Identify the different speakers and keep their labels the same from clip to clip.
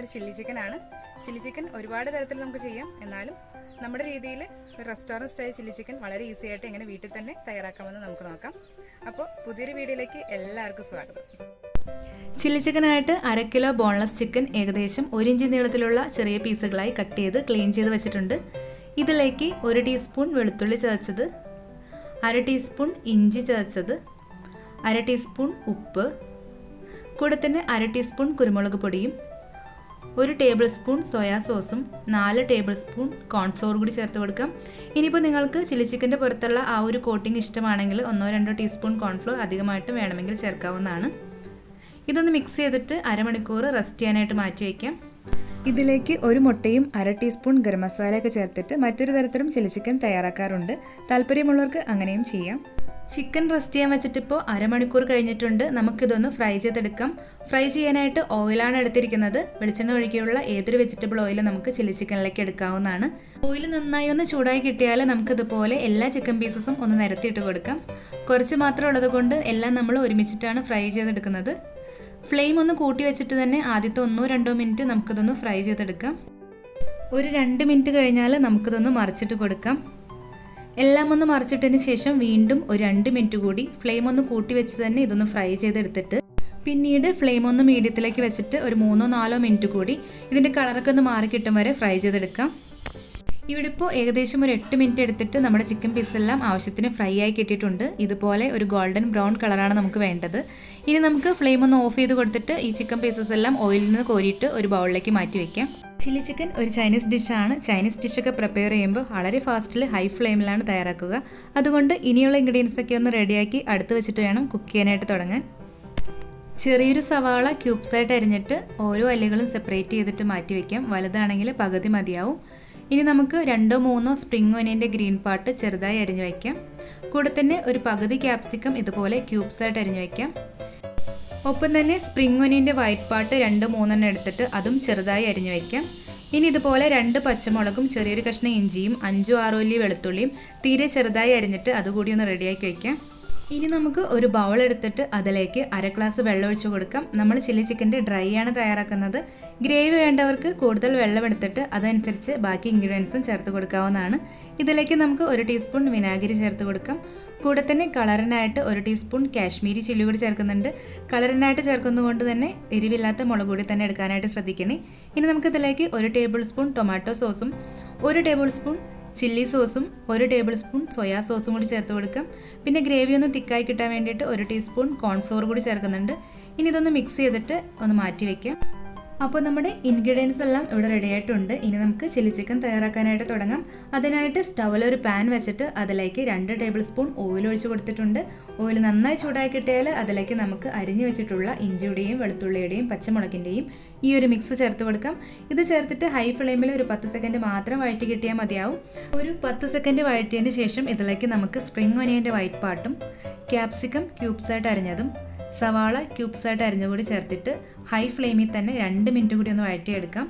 Speaker 1: ഒരു chilli chicken ആണ്. Chilli chicken ഒരുപാട് തരത്തിൽ നമുക്ക് ചെയ്യാം. എന്നാലും നമ്മുടെ രീതിയിൽ ഒരു റെസ്റ്റോറൻറ്റ് സ്റ്റൈൽ ചില്ലി ചിക്കൻ വളരെ ഈസി ആയിട്ട് എങ്ങനെ വീട്ടിൽ തന്നെ തയ്യാറാക്കാമെന്ന് നമുക്ക് നോക്കാം. അപ്പോൾ പുതിയൊരു വീഡിയോയിലേക്ക് എല്ലാവർക്കും സ്വാഗതം. ചില്ലി ചിക്കനായിട്ട് 1/2 കിലോ ബോൺലെസ് ചിക്കൻ ഏകദേശം 1 ഇഞ്ച് നീളത്തിലുള്ള ചെറിയ പീസുകളായി കട്ട് ചെയ്ത് ക്ലീൻ ചെയ്ത് വെച്ചിട്ടുണ്ട്. ഇതിലേക്ക് 1 ടീസ്പൂൺ വെളുത്തുള്ളി ചതച്ചത്, 1/2 ടീസ്പൂൺ ഇഞ്ചി ചതച്ചത്, 1/2 ടീസ്പൂൺ ഉപ്പ്, കൂടെ തന്നെ 1/2 ടീസ്പൂൺ കുരുമുളക് പൊടിയും, 1 ടേബിൾ സ്പൂൺ സോയാ സോസും, 4 ടേബിൾ സ്പൂൺ കോൺഫ്ലോർ കൂടി ചേർത്ത് കൊടുക്കാം. ഇനിയിപ്പോൾ നിങ്ങൾക്ക് ചില്ലി ചിക്കൻ്റെ പുറത്തുള്ള ആ ഒരു കോട്ടിംഗ് ഇഷ്ടമാണെങ്കിൽ 1-2 ടീസ്പൂൺ കോൺഫ്ലോർ അധികമായിട്ട് വേണമെങ്കിൽ ചേർക്കാവുന്നതാണ്. ഇതൊന്ന് മിക്സ് ചെയ്തിട്ട് അരമണിക്കൂർ റെസ്റ്റ് ചെയ്യാനായിട്ട് മാറ്റി വയ്ക്കാം. ഇതിലേക്ക് 1 മുട്ടയും 1/2 ടീസ്പൂൺ ഗരം മസാലയൊക്കെ ചേർത്തിട്ട് മറ്റൊരു തരത്തിലും ചില്ലി ചിക്കൻ തയ്യാറാക്കാറുണ്ട്. താല്പര്യമുള്ളവർക്ക് അങ്ങനെയും ചെയ്യാം. ചിക്കൻ റെസ്റ്റ് ചെയ്യാൻ വെച്ചിട്ടിപ്പോൾ അരമണിക്കൂർ കഴിഞ്ഞിട്ടുണ്ട്. നമുക്കിതൊന്ന് ഫ്രൈ ചെയ്തെടുക്കാം. ഫ്രൈ ചെയ്യാനായിട്ട് ഓയിലാണ് എടുത്തിരിക്കുന്നത്. വെളിച്ചെണ്ണ ഒഴികെയുള്ള ഏതൊരു വെജിറ്റബിൾ ഓയിൽ നമുക്ക് ചില്ലി ചിക്കനിലേക്ക് എടുക്കാവുന്നതാണ്. ഓയിൽ നന്നായി ഒന്ന് ചൂടായി കിട്ടിയാൽ നമുക്കിതുപോലെ എല്ലാ ചിക്കൻ പീസസും ഒന്ന് നിരത്തിയിട്ട് കൊടുക്കാം. കുറച്ച് മാത്രം ഉള്ളത് കൊണ്ട് എല്ലാം നമ്മൾ ഒരുമിച്ചിട്ടാണ് ഫ്രൈ ചെയ്തെടുക്കുന്നത്. ഫ്ലെയിം ഒന്ന് കൂട്ടി വെച്ചിട്ട് തന്നെ ആദ്യത്തെ 1-2 മിനിറ്റ് നമുക്കിതൊന്ന് ഫ്രൈ ചെയ്തെടുക്കാം. ഒരു 2 മിനിറ്റ് കഴിഞ്ഞാൽ നമുക്കിതൊന്ന് മറിച്ചിട്ട് കൊടുക്കാം. എല്ലാം ഒന്ന് മറിച്ചിട്ടതിന് ശേഷം വീണ്ടും ഒരു 2 മിനിറ്റ് കൂടി ഫ്ലെയിം ഒന്ന് കൂട്ടി വെച്ച് തന്നെ ഇതൊന്ന് ഫ്രൈ ചെയ്തെടുത്തിട്ട് പിന്നീട് ഫ്ലെയിം ഒന്ന് മീഡിയത്തിലേക്ക് വെച്ചിട്ട് ഒരു 3-4 മിനിറ്റ് കൂടി ഇതിൻ്റെ കളറൊക്കെ ഒന്ന് മാറി കിട്ടും വരെ ഫ്രൈ ചെയ്തെടുക്കാം. ഇവിടെ ഇപ്പോൾ ഏകദേശം ഒരു 8 മിനിറ്റ് എടുത്തിട്ട് നമ്മുടെ ചിക്കൻ പീസെല്ലാം ആവശ്യത്തിന് ഫ്രൈ ആയി കിട്ടിയിട്ടുണ്ട്. ഇതുപോലെ ഒരു ഗോൾഡൻ ബ്രൗൺ കളറാണ് നമുക്ക് വേണ്ടത്. ഇനി നമുക്ക് ഫ്ലെയിം ഒന്ന് ഓഫ് ചെയ്ത് കൊടുത്തിട്ട് ഈ ചിക്കൻ പീസസ് എല്ലാം ഓയിലിൽ നിന്ന് കോരിയിട്ട് ഒരു ബൗളിലേക്ക് മാറ്റി വയ്ക്കാം. ചില്ലി ചിക്കൻ ഒരു ചൈനീസ് ഡിഷാണ്. ചൈനീസ് ഡിഷൊക്കെ പ്രിപ്പയർ ചെയ്യുമ്പോൾ വളരെ ഫാസ്റ്റിൽ ഹൈ ഫ്ലെയിമിലാണ് തയ്യാറാക്കുക. അതുകൊണ്ട് ഇനിയുള്ള ഇൻഗ്രീഡിയൻസ് ഒക്കെ ഒന്ന് റെഡിയാക്കി അടുത്ത് വെച്ചിട്ട് വേണം കുക്ക് ചെയ്യാനായിട്ട് തുടങ്ങാൻ. ചെറിയൊരു സവാള ക്യൂബ്സായിട്ട് അരിഞ്ഞിട്ട് ഓരോ അല്ലികളും സെപ്പറേറ്റ് ചെയ്തിട്ട് മാറ്റി വയ്ക്കാം. വലുതാണെങ്കിൽ പകുതി മതിയാവും. ഇനി നമുക്ക് 2-3 സ്പ്രിംഗ് ഒനിയൻ്റെ ഗ്രീൻ പാർട്ട് ചെറുതായി അരിഞ്ഞു വയ്ക്കാം. കൂടെ തന്നെ ഒരു പകുതി ക്യാപ്സിക്കം ഇതുപോലെ ക്യൂബ്സായിട്ട് അരിഞ്ഞു വയ്ക്കാം. ഒപ്പം തന്നെ സ്പ്രിംഗ് ഒനിയൻ്റെ വൈറ്റ് പാർട്ട് 2-3 എടുത്തിട്ട് അതും ചെറുതായി അരിഞ്ഞു വയ്ക്കാം. ഇനി ഇതുപോലെ 2 പച്ചമുളകും ചെറിയൊരു കഷ്ണം ഇഞ്ചിയും 5-6 അല്ലി വെളുത്തുള്ളിയും തീരെ ചെറുതായി അരിഞ്ഞിട്ട് അതുകൂടി ഒന്ന് റെഡിയാക്കി വയ്ക്കാം. ഇനി നമുക്ക് ഒരു ബൗൾ എടുത്തിട്ട് അതിലേക്ക് 1/2 ഗ്ലാസ് വെള്ളം ഒഴിച്ച് കൊടുക്കാം. നമ്മൾ ചില്ലി ചിക്കൻ്റെ ഡ്രൈ ആണ് തയ്യാറാക്കുന്നത്. ഗ്രേവി വേണ്ടവർക്ക് കൂടുതൽ വെള്ളം എടുത്തിട്ട് അതനുസരിച്ച് ബാക്കി ഇൻഗ്രീഡിയൻസും ചേർത്ത് കൊടുക്കാവുന്നതാണ്. ഇതിലേക്ക് നമുക്ക് 1 ടീസ്പൂൺ വിനാഗിരി ചേർത്ത് കൊടുക്കാം. കൂടെ തന്നെ കളറിനായിട്ട് 1 ടീസ്പൂൺ കാശ്മീരി ചില്ലി കൂടി ചേർക്കുന്നുണ്ട്. കളറിനായിട്ട് ചേർക്കുന്നതുകൊണ്ട് തന്നെ എരിവില്ലാത്ത മുളക് കൂടി തന്നെ എടുക്കാനായിട്ട് ശ്രദ്ധിക്കണേ. ഇനി നമുക്കിതിലേക്ക് 1 ടേബിൾ സ്പൂൺ ടൊമാറ്റോ സോസും 1 ടേബിൾ സ്പൂൺ ചില്ലി സോസും 1 ടേബിൾ സ്പൂൺ സോയാ സോസും കൂടി ചേർത്ത് കൊടുക്കാം. പിന്നെ ഗ്രേവി ഒന്ന് തിക്കായി കിട്ടാൻ വേണ്ടിയിട്ട് 1 ടീസ്പൂൺ കോൺഫ്ലോർ കൂടി ചേർക്കുന്നുണ്ട്. ഇനി ഇതൊന്ന് മിക്സ് ചെയ്തിട്ട് ഒന്ന് മാറ്റി വയ്ക്കാം. അപ്പോൾ നമ്മുടെ ഇൻഗ്രീഡിയൻസ് എല്ലാം ഇവിടെ റെഡി ആയിട്ടുണ്ട്. ഇനി നമുക്ക് ചില്ലി ചിക്കൻ തയ്യാറാക്കാനായിട്ട് തുടങ്ങാം. അതിനായിട്ട് സ്റ്റൗവിൽ ഒരു പാൻ വെച്ചിട്ട് അതിലേക്ക് 2 ടേബിൾ സ്പൂൺ ഓയിൽ ഒഴിച്ച് കൊടുത്തിട്ടുണ്ട്. ഓയിൽ നന്നായി ചൂടായി കിട്ടിയാൽ അതിലേക്ക് നമുക്ക് അരിഞ്ഞു വെച്ചിട്ടുള്ള ഇഞ്ചിയുടെയും വെളുത്തുള്ളിയുടെയും പച്ചമുളകിൻ്റെയും ഈ ഒരു മിക്സ് ചേർത്ത് കൊടുക്കാം. ഇത് ചേർത്തിട്ട് ഹൈ ഫ്ലെയിമിൽ ഒരു 10 സെക്കൻഡ് മാത്രം വഴറ്റി കിട്ടിയാൽ മതിയാവും. ഒരു 10 സെക്കൻഡ് വഴറ്റിയതിന് ശേഷം ഇതിലേക്ക് നമുക്ക് സ്പ്രിംഗ് ഒനിയൻ്റെ വൈറ്റ് പാർട്ടും ക്യാപ്സിക്കം ക്യൂബ്സായിട്ട് അരിഞ്ഞതും സവാള ക്യൂബ്സായിട്ട് അരിഞ്ഞുകൂടി ചേർത്തിട്ട് ഹൈ ഫ്ലെയിമിൽ തന്നെ 2 മിനിറ്റ് കൂടി ഒന്ന് വഴറ്റിയെടുക്കാം.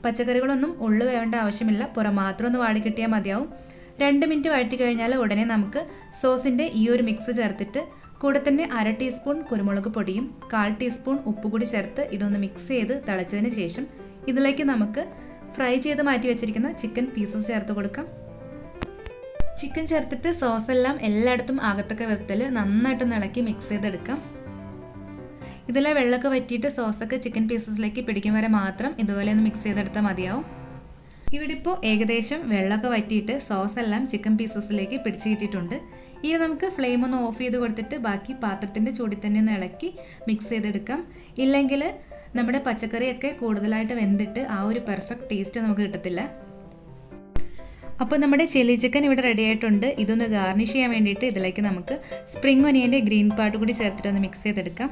Speaker 1: പച്ചക്കറികളൊന്നും ഉള്ളു വേവേണ്ട ആവശ്യമില്ല, പുറം മാത്രം ഒന്ന് വാടി കിട്ടിയാൽ മതിയാവും. 2 മിനിറ്റ് വഴറ്റി കഴിഞ്ഞാൽ ഉടനെ നമുക്ക് സോസിൻ്റെ ഈ ഒരു മിക്സ് ചേർത്തിട്ട് കൂടെ തന്നെ 1/2 ടീസ്പൂൺ കുരുമുളക് പൊടിയും 1/4 ടീസ്പൂൺ ഉപ്പ് കൂടി ചേർത്ത് ഇതൊന്ന് മിക്സ് ചെയ്ത് തിളച്ചതിന് ശേഷം ഇതിലേക്ക് നമുക്ക് ഫ്രൈ ചെയ്ത് മാറ്റി വെച്ചിരിക്കുന്ന ചിക്കൻ പീസസ് ചേർത്ത് കൊടുക്കാം. ചിക്കൻ ചേർത്തിട്ട് സോസെല്ലാം എല്ലായിടത്തും ആകത്തക്ക വിധത്തിൽ നന്നായിട്ടൊന്ന് ഇളക്കി മിക്സ് ചെയ്തെടുക്കാം. ഇതിലെ വെള്ളമൊക്കെ വറ്റിയിട്ട് സോസൊക്കെ ചിക്കൻ പീസസിലേക്ക് പിടിക്കും വരെ മാത്രം ഇതുപോലെ ഒന്ന് മിക്സ് ചെയ്തെടുത്താൽ മതിയാവും. ഇവിടെ ഇപ്പോൾ ഏകദേശം വെള്ളമൊക്കെ വറ്റിയിട്ട് സോസ് എല്ലാം ചിക്കൻ പീസസിലേക്ക് പിടിച്ചു കിട്ടിയിട്ടുണ്ട്. ഇനി നമുക്ക് ഫ്ലെയിം ഒന്ന് ഓഫ് ചെയ്ത് കൊടുത്തിട്ട് ബാക്കി പാത്രത്തിൻ്റെ ചൂടിൽ തന്നെ ഒന്ന് ഇളക്കി മിക്സ് ചെയ്തെടുക്കാം. ഇല്ലെങ്കിൽ നമ്മുടെ പച്ചക്കറിയൊക്കെ കൂടുതലായിട്ട് വെന്തിട്ട് ആ ഒരു പെർഫെക്റ്റ് ടേസ്റ്റ് നമുക്ക് കിട്ടത്തില്ല. അപ്പോൾ നമ്മുടെ ചില്ലി ചിക്കൻ ഇവിടെ റെഡി ആയിട്ടുണ്ട്. ഇതൊന്ന് ഗാർണിഷ് ചെയ്യാൻ വേണ്ടിയിട്ട് ഇതിലേക്ക് നമുക്ക് സ്പ്രിംഗ് ഒനിയൻ്റെ ഗ്രീൻ പാർട്ട് കൂടി ചേർത്തിട്ട് ഒന്ന് മിക്സ് ചെയ്തെടുക്കാം.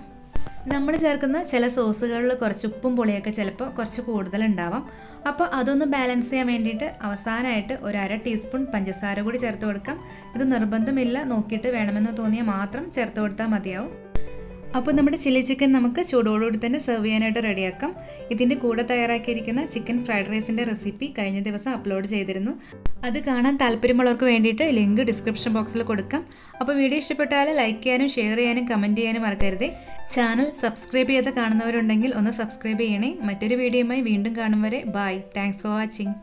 Speaker 1: നമ്മൾ ചേർക്കുന്ന ചില സോസുകളിൽ കുറച്ച് ഉപ്പും പുളിയൊക്കെ ചിലപ്പോൾ കുറച്ച് കൂടുതലുണ്ടാവാം. അപ്പോൾ അതൊന്ന് ബാലൻസ് ചെയ്യാൻ വേണ്ടിയിട്ട് അവസാനമായിട്ട് ഒരു 1/2 ടീസ്പൂൺ പഞ്ചസാര കൂടി ചേർത്ത് കൊടുക്കാം. ഇത് നിർബന്ധമില്ല, നോക്കിയിട്ട് വേണമെന്ന് തോന്നിയാൽ മാത്രം ചേർത്ത് കൊടുത്താൽ മതിയാവും. അപ്പോൾ നമ്മുടെ ചില്ലി ചിക്കൻ നമുക്ക് ചൂടോടുകൂടി തന്നെ സെർവ് ചെയ്യാനായിട്ട് റെഡിയാക്കാം. ഇതിൻ്റെ കൂടെ തയ്യാറാക്കിയിരിക്കുന്ന ചിക്കൻ ഫ്രൈഡ് റൈസിൻ്റെ റെസിപ്പി കഴിഞ്ഞ ദിവസം അപ്ലോഡ് ചെയ്തിരുന്നു. അത് കാണാൻ താല്പര്യമുള്ളവർക്ക് വേണ്ടിയിട്ട് ലിങ്ക് ഡിസ്ക്രിപ്ഷൻ ബോക്സിൽ കൊടുക്കാം. അപ്പോൾ വീഡിയോ ഇഷ്ടപ്പെട്ടാൽ ലൈക്ക് ചെയ്യാനും ഷെയർ ചെയ്യാനും കമൻറ്റ് ചെയ്യാനും മറക്കരുതേ. ചാനൽ സബ്സ്ക്രൈബ് ചെയ്ത് കാണുന്നവരുണ്ടെങ്കിൽ ഒന്ന് സബ്സ്ക്രൈബ് ചെയ്യണേ. മറ്റൊരു വീഡിയോയുമായി വീണ്ടും കാണും വരെ ബൈ. Thanks for watching.